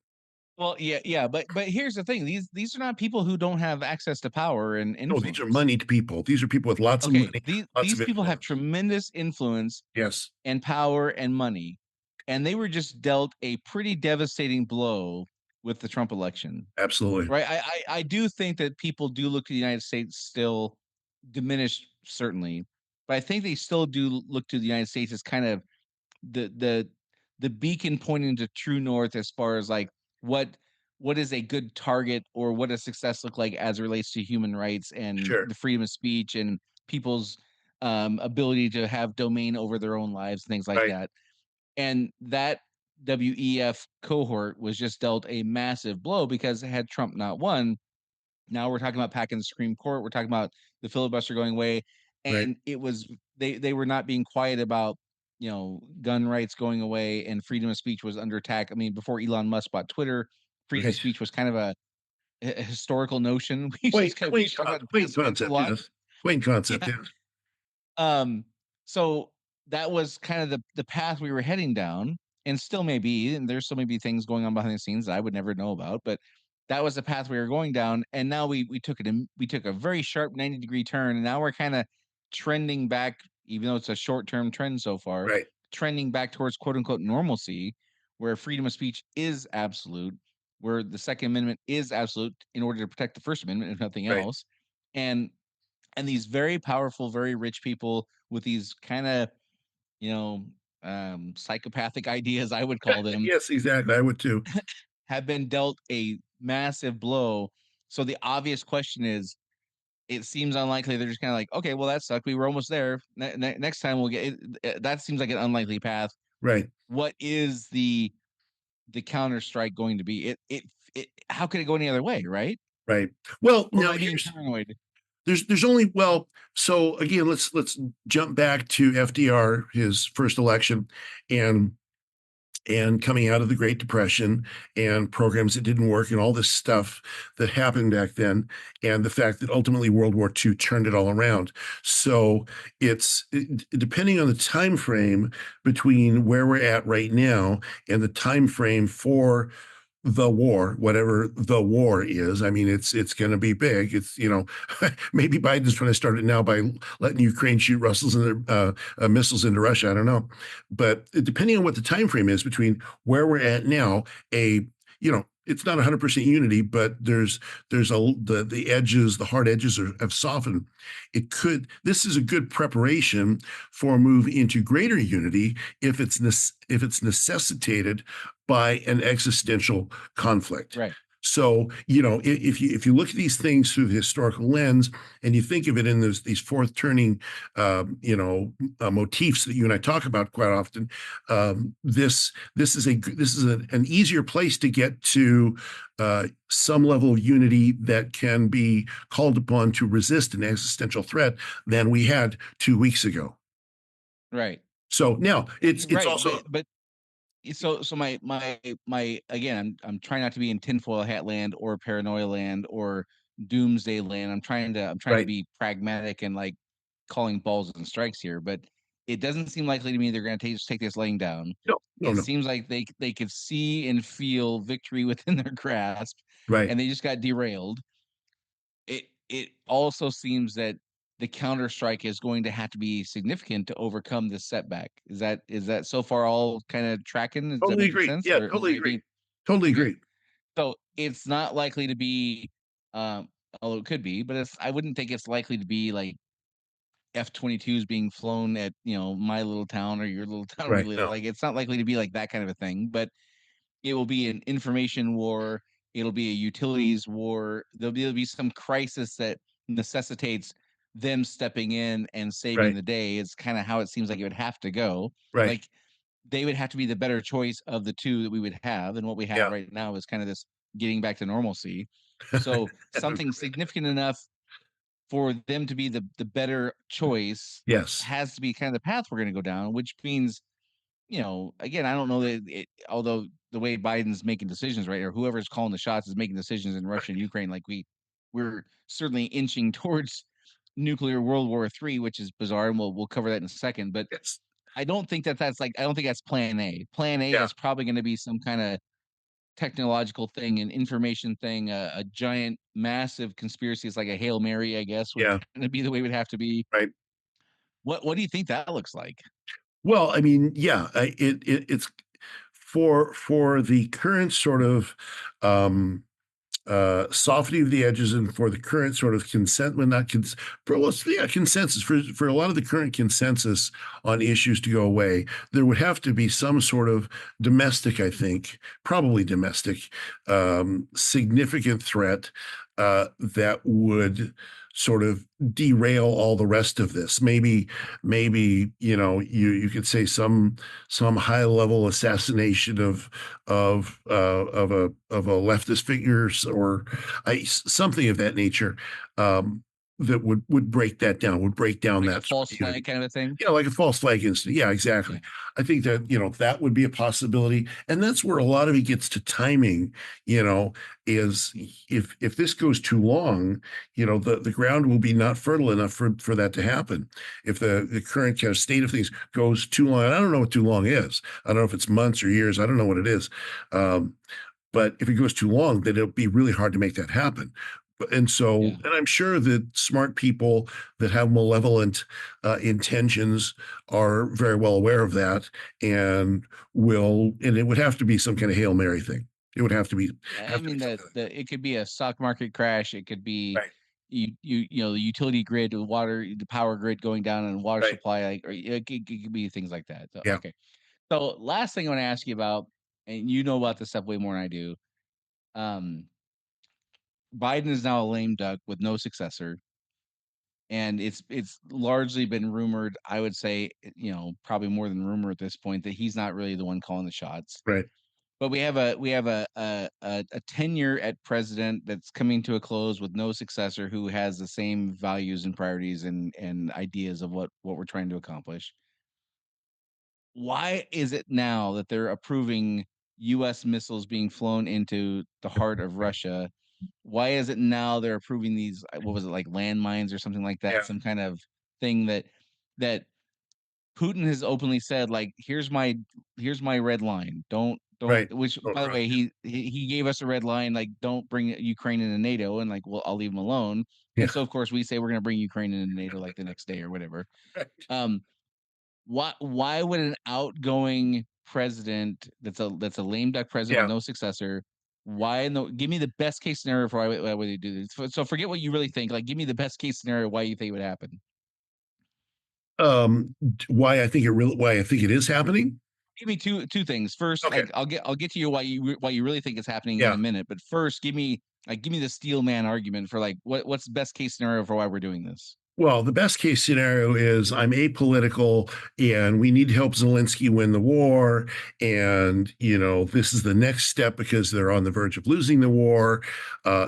Well, yeah, but here's the thing: these are not people who don't have access to power and No, these are influence. moneyed people. These are people with lots of Okay, money, lots these of people have influence. tremendous influence Yes, and power and money, and they were just dealt a pretty devastating blow with the Trump election. absolutely. Right. I do think that people do look to the United States still diminished, certainly, but I think they still do look to the United States as kind of the the the beacon pointing to true north as far as like what what is a good target or what does success look like as it relates to human rights and Sure. the freedom of speech and people's ability to have domain over their own lives and things like Right. that. And that WEF cohort was just dealt a massive blow because had Trump not won, now we're talking about packing the Supreme Court. We're talking about the filibuster going away, Right. and it was they were not being quiet about gun rights going away and freedom of speech was under attack. I mean, before Elon Musk bought Twitter, freedom of Right. speech was kind of a historical notion. We used to talk about in Quaint past events a concept. lot. Yes. Quaint concept. Yeah. Yes. So that was kind of the path we were heading down, and still may be, and there's still maybe things going on behind the scenes that I would never know about, but that was the path we were going down. And now we took it in, we took a very sharp 90-degree turn, and now we're kind of trending back, even though it's a short-term trend so far, Right. trending back towards quote unquote normalcy, where freedom of speech is absolute, where the Second Amendment is absolute in order to protect the First Amendment, if nothing Right. else. And these very powerful, very rich people with these kind of, you know, psychopathic ideas, I would call them, Yes. Exactly. I would too. have been dealt a massive blow. So the obvious question is, it seems unlikely they're just kind of like, okay, well, that sucked. We were almost there. Next time we'll get it. That seems like an unlikely path. Right. What is the counter strike going to be? It how could it go any other way, right? Right. Well, Or am now I being paranoid? there's only, well, so again, let's jump back to FDR, his first election, and coming out of the Great Depression and programs that didn't work and all this stuff that happened back then, and the fact that ultimately World War II turned it all around. So depending on the time frame between where we're at right now and the time frame for the war, whatever the war is. I mean, it's going to be big. It's, maybe Biden's trying to start it now by letting Ukraine shoot missiles into Russia. I don't know, but depending on what the time frame is between where we're at now, it's not 100% unity, but the edges, the hard edges have softened. This is a good preparation for a move into greater unity if it's necessitated by an existential conflict. Right. So, if you look at these things through the historical lens and you think of it in these fourth turning, motifs that you and I talk about quite often, this is an easier place to get to some level of unity that can be called upon to resist an existential threat than we had 2 weeks ago. Right. So now it's Right. also But so my again, I'm trying not to be in tinfoil hat land or paranoia land or doomsday land. I'm trying to right. be pragmatic and like calling balls and strikes here, but it doesn't seem likely to me they're going to just take this laying down. No, no, It no. seems like they could see and feel victory within their grasp, Right. and they just got derailed. It also seems that the counter strike is going to have to be significant to overcome this setback. Is that so far all kind of tracking? Does that Totally make agree. sense? Yeah, Or am totally I agree. being Totally okay? agree. So it's not likely to be, um, although it could be, but I wouldn't think it's likely to be like F-22s being flown at my little town or your little town. Right. Really, No. like it's not likely to be like that kind of a thing. But it will be an information war. It'll be a utilities war. There'll be some crisis that necessitates them stepping in and saving Right. the day. It's kind of how it seems like it would have to go. Right. Like they would have to be the better choice of the two that we would have. And what we have Yeah. right now is kind of this getting back to normalcy. So something significant enough for them to be the better choice Yes. has to be kind of the path we're going to go down, which means, again, I don't know that although the way Biden's making decisions, right, or whoever's calling the shots is making decisions in Russia and Ukraine, like we're certainly inching towards nuclear World War III, which is bizarre, and we'll cover that in a second. But Yes. I don't think I don't think that's plan A. Plan A Yeah. is probably going to be some kind of technological thing, an information thing, a giant, massive conspiracy. It's like a Hail Mary, I guess, would Yeah. kind of be the way it would have to be. Right. What do you think that looks like? Well, I mean, yeah, it's for the current sort of softening of the edges and for the current sort of consent, well, not cons, for well, yeah, consensus for a lot of the current consensus on issues to go away, there would have to be some sort of domestic, I think, probably domestic, significant threat that would sort of derail all the rest of this. Maybe you could say some high level assassination of a leftist figures or something of that nature, that would break that down, would break down Like a that sort false of flag kind of a thing? like a false flag incident. Yeah, exactly. Yeah. I think that, that would be a possibility. And that's where a lot of it gets to timing, is if this goes too long, the ground will be not fertile enough for that to happen. If the current kind of state of things goes too long, and I don't know what too long is. I don't know if it's months or years. I don't know what it is. But if it goes too long, then it'll be really hard to make that happen. And so, Yeah. and I'm sure that smart people that have malevolent intentions are very well aware of that, and it would have to be some kind of Hail Mary thing. It would have to be, I have to be mean, something. it could be a stock market crash. It could be Right, the utility grid, the power grid going down and water right. supply, like, or it could be things like that. So, Yeah, okay. So last thing I want to ask you about, and you know about this stuff way more than I do. Um, Biden is now a lame duck with no successor, and it's largely been rumored. I would say, probably more than rumor at this point, that he's not really the one calling the shots. right, But we have a tenure at president that's coming to a close with no successor who has the same values and priorities and ideas of what we're trying to accomplish. Why is it now that they're approving U.S. missiles being flown into the heart of Russia? Why is it now they're approving these? What was it, like landmines or something like that? yeah, Some kind of thing that Putin has openly said, like, here's my red line. Don't. right. Which, Oh, by the right. way, he gave us a red line, like, don't bring Ukraine into NATO, and like, well, I'll leave him alone. Yeah, And so, of course, we say we're going to bring Ukraine into NATO like the next day or whatever. right. Um, why would an outgoing president that's a lame duck president with Yeah. no successor? Why no? Give me the best case scenario for why would they do this? So forget what you really think. Like, give me the best case scenario why you think it would happen. Why I think it is happening. Give me two things. First, Okay. like I'll get to you why you really think it's happening in Yeah. a minute. But first, give me the steel man argument for like what's the best case scenario for why we're doing this. Well, the best case scenario is I'm apolitical and we need to help Zelensky win the war. And, this is the next step because they're on the verge of losing the war.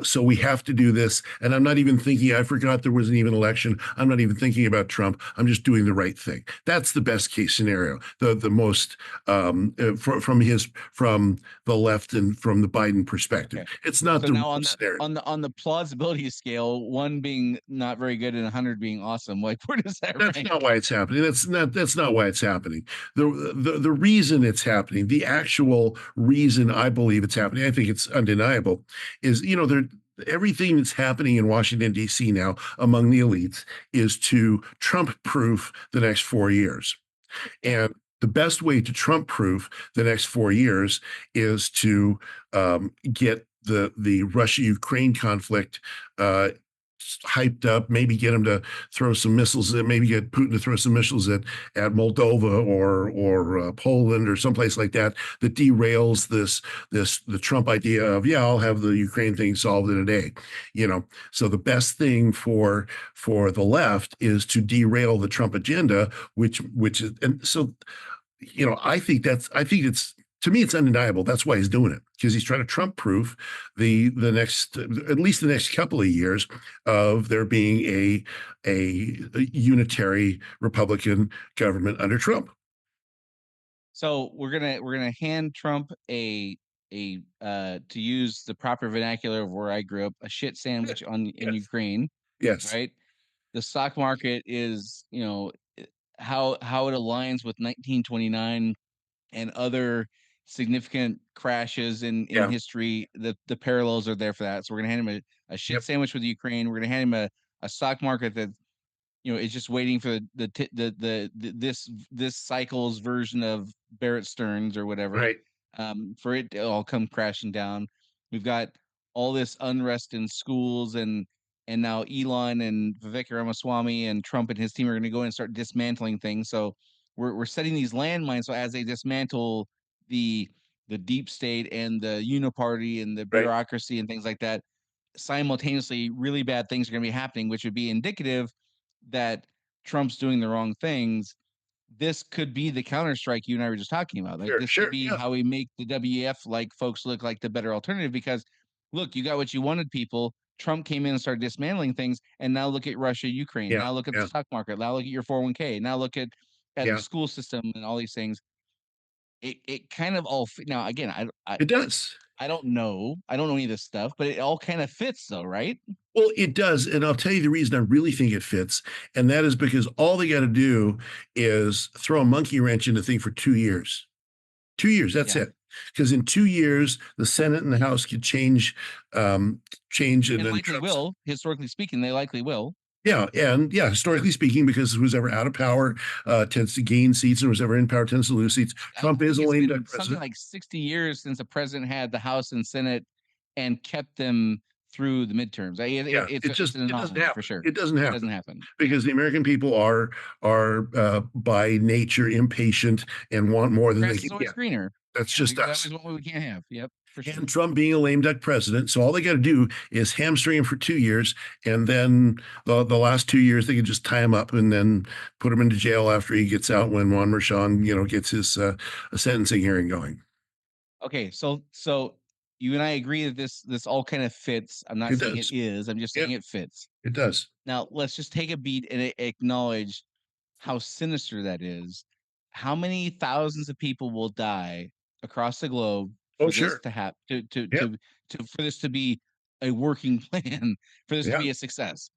So we have to do this. And I'm not even thinking, I forgot there was an even election. I'm not even thinking about Trump. I'm just doing the right thing. That's the best case scenario. The most from the left and from the Biden perspective. Okay. It's not So the now real scenario. on the plausibility scale, one being not very good and 100 being awesome, like where does that That's rank? not why it's happening. That's not why it's happening. The reason it's happening, the actual reason I believe it's happening, I think it's undeniable, is everything that's happening in Washington, D.C. now among the elites is to Trump proof the next 4 years. And the best way to Trump proof the next 4 years is to get the Russia-Ukraine conflict hyped up, maybe get him to throw some missiles, maybe get Putin to throw some missiles at Moldova or Poland or someplace like that derails the Trump idea of, yeah, I'll have the Ukraine thing solved in a day. So the best thing for the left is to derail the Trump agenda, which is, and so I think it's, to me, it's undeniable. That's why he's doing it, because he's trying to Trump proof the next, at least the next couple of years, of there being a unitary Republican government under Trump. So we're gonna hand Trump to use the proper vernacular of where I grew up, a shit sandwich in Ukraine. Yes. Right. The stock market is, how it aligns with 1929 and other significant crashes in history. The parallels are there for that. So we're gonna hand him a shit sandwich with Ukraine. We're gonna hand him a stock market that is just waiting for this cycle's version of Barrett Stearns or whatever, Right. for it to all come crashing down. We've got all this unrest in schools, and now Elon and Vivek Ramaswamy and Trump and his team are going to go in and start dismantling things. So we're setting these landmines. So as they dismantle the deep state and the uniparty and the bureaucracy and things like that, simultaneously really bad things are going to be happening, which would be indicative that Trump's doing the wrong things. This could be the counterstrike you and I were just talking about. Like, this could be how we make the WEF like folks look like the better alternative, because look, you got what you wanted, people. Trump came in and started dismantling things, and now look at Russia, Ukraine. Now look at the stock market. Now look at your 401k. Now look at the school system and all these things. It kind of all now again. It does. I don't know any of this stuff, but it all kind of fits, though, right? Well, it does. And I'll tell you the reason I really think it fits. And that is because all they got to do is throw a monkey wrench in the thing for 2 years. 2 years, that's it. Because in 2 years, the Senate and the House could change. And likely will, historically speaking, they likely will. Yeah, and historically speaking, because who's ever out of power tends to gain seats, and who's ever in power tends to lose seats. Trump is a lame duck president. Something like 60 years since a president had the House and Senate and kept them through the midterms. It doesn't happen for sure. It doesn't happen because the American people are by nature impatient and want more than they can. Always greener. That's just us. That is what we can't have. Yep. For sure. And Trump being a lame duck president, so all they got to do is hamstring him for 2 years, and then the last 2 years they can just tie him up and then put him into jail after he gets out, when Juan Merchan, gets his sentencing hearing going. Okay, so you and I agree that this all kind of fits. I'm not saying it is. I'm just saying it fits. It does. Now let's just take a beat and acknowledge how sinister that is. How many thousands of people will die across the globe for this to happen, for this to be a working plan, for this to be a success?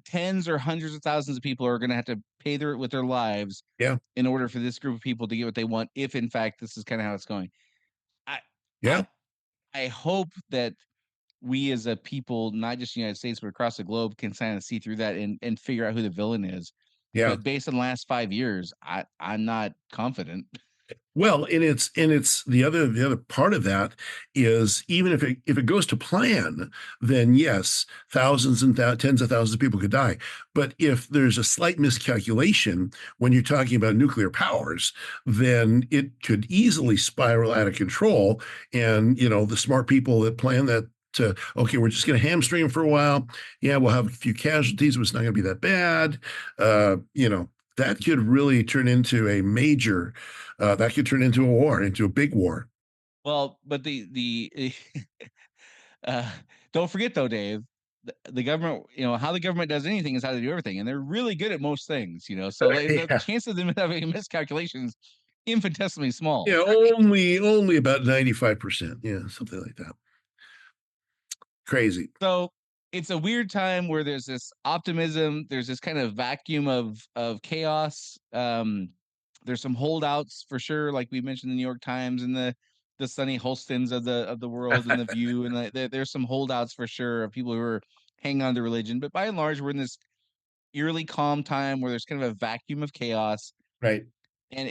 Tens or hundreds of thousands of people are going to have to pay with their lives in order for this group of people to get what they want, if in fact this is kind of how it's going. I hope that we as a people, not just the United States, but across the globe, can kind of see through that and figure out who the villain is. Yeah. But based on the last 5 years, I'm not confident. Well, and it's the other part of that is, even if it goes to plan, then yes, thousands and tens of thousands of people could die. But if there's a slight miscalculation when you're talking about nuclear powers, then it could easily spiral out of control. And the smart people that plan that, okay, we're just going to hamstring them for a while. Yeah, we'll have a few casualties, but it's not going to be that bad. That could really turn into a major. That could turn into a war, into a big war. Well, but the don't forget though, Dave, the government, how the government does anything is how they do everything, and they're really good at most things, So the chance of them having miscalculations infinitesimally small. Yeah, only about 95%. Yeah, something like that. Crazy. So it's a weird time where there's this optimism, there's this kind of vacuum of chaos. There's some holdouts for sure, like we mentioned, the New York Times and the Sunny Holstons of the world and the View, and there's some holdouts for sure of people who are hanging on to religion. But by and large, we're in this eerily calm time where there's kind of a vacuum of chaos, right? And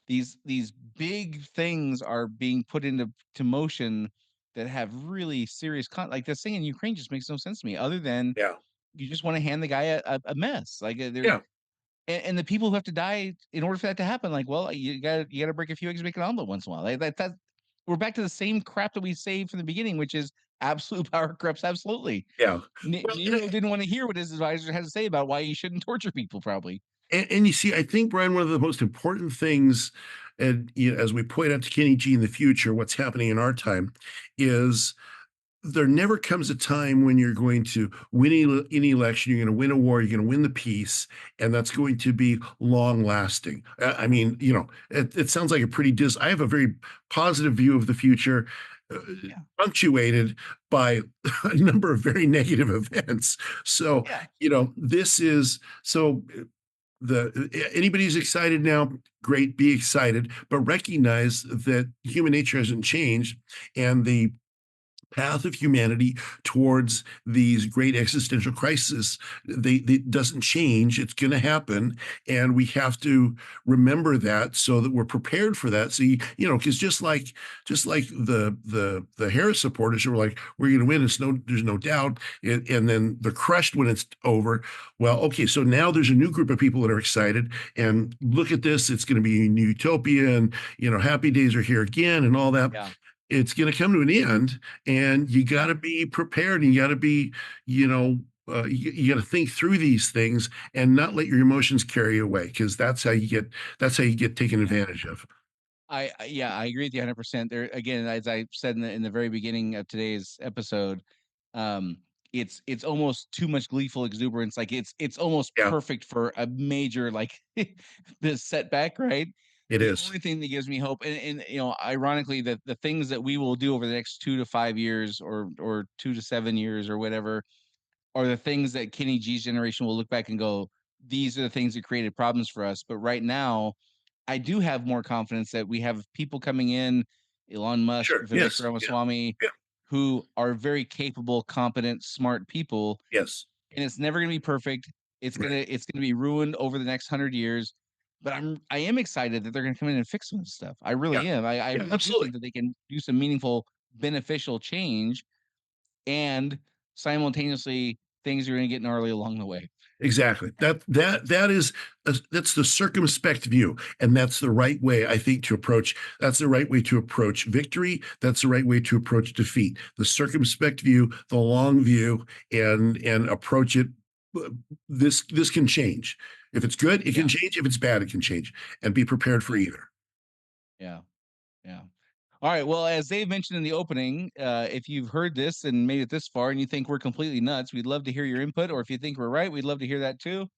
these big things are being put into motion that have really serious like this thing in Ukraine just makes no sense to me. Other than Yeah. you just want to hand the guy a mess, like there. Yeah. And the people who have to die in order for that to happen, like, well, you got to break a few eggs, and make an omelet once in a while. Like that we're back to the same crap that we saved from the beginning, which is absolute power corrupts absolutely. Yeah. Well, Nero didn't want to hear what his advisor had to say about why you shouldn't torture people, probably. and you see, I think, Brian, one of the most important things, and as we point out to Kenny G in the future, what's happening in our time is there never comes a time when you're going to win any election, you're going to win a war, you're going to win the peace, and that's going to be long lasting. I mean, it sounds like a pretty I have a very positive view of the future, punctuated by a number of very negative events. So, this is so. Anybody who's excited now, great, be excited, but recognize that human nature hasn't changed, and the path of humanity towards these great existential crises, they doesn't change. It's going to happen, and we have to remember that so that we're prepared for that. So because just like the Harris supporters who were like, we're going to win, there's no doubt, and then they're crushed when it's over. Well, okay, so now there's a new group of people that are excited, and look at this, it's going to be a new utopia, and happy days are here again, and all that. Yeah. It's going to come to an end, and you got to be prepared, and you got to be, you got to think through these things and not let your emotions carry away, because that's how you get taken advantage of. I agree with you 100%. There again, as I said in the very beginning of today's episode, it's almost too much gleeful exuberance. Like it's almost perfect for a major this setback, right? It The is. only thing that gives me hope, and ironically, the things that we will do over the next 2 to 5 years, or 2 to 7 years, or whatever, are the things that Kenny G's generation will look back and go, these are the things that created problems for us. But right now, I do have more confidence that we have people coming in, Elon Musk, Sure. Vivek Yes. Ramaswamy, Yeah. who are very capable, competent, smart people. Yes. And it's never going to be perfect. It's gonna be ruined over the next 100 years. But I am excited that they're gonna come in and fix some of this stuff. I really am. I really do absolutely. think that they can do some meaningful, beneficial change, and simultaneously things are gonna get gnarly along the way. Exactly. That's the circumspect view, and that's the right way, I think, to approach. That's the right way to approach victory. That's the right way to approach defeat. The circumspect view, the long view, and approach it. This can change. If it's good, it can change. If it's bad, it can change. And be prepared for either. Yeah. All right. Well, as Dave mentioned in the opening, if you've heard this and made it this far and you think we're completely nuts, we'd love to hear your input. Or if you think we're right, we'd love to hear that too.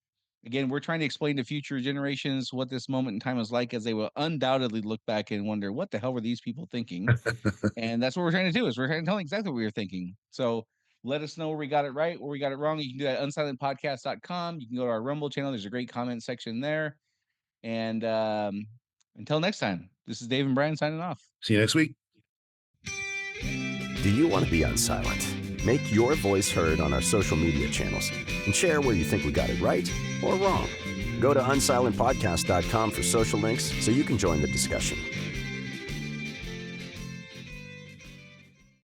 Again, we're trying to explain to future generations what this moment in time is like, as they will undoubtedly look back and wonder, what the hell were these people thinking? And that's what we're trying to do, is we're trying to tell them exactly what we were thinking. So let us know where we got it right, where we got it wrong. You can do that at unsilentpodcast.com. You can go to our Rumble channel. There's a great comment section there. And until next time, this is Dave and Brian signing off. See you next week. Do you want to be unsilent? Make your voice heard on our social media channels and share where you think we got it right or wrong. Go to unsilentpodcast.com for social links so you can join the discussion.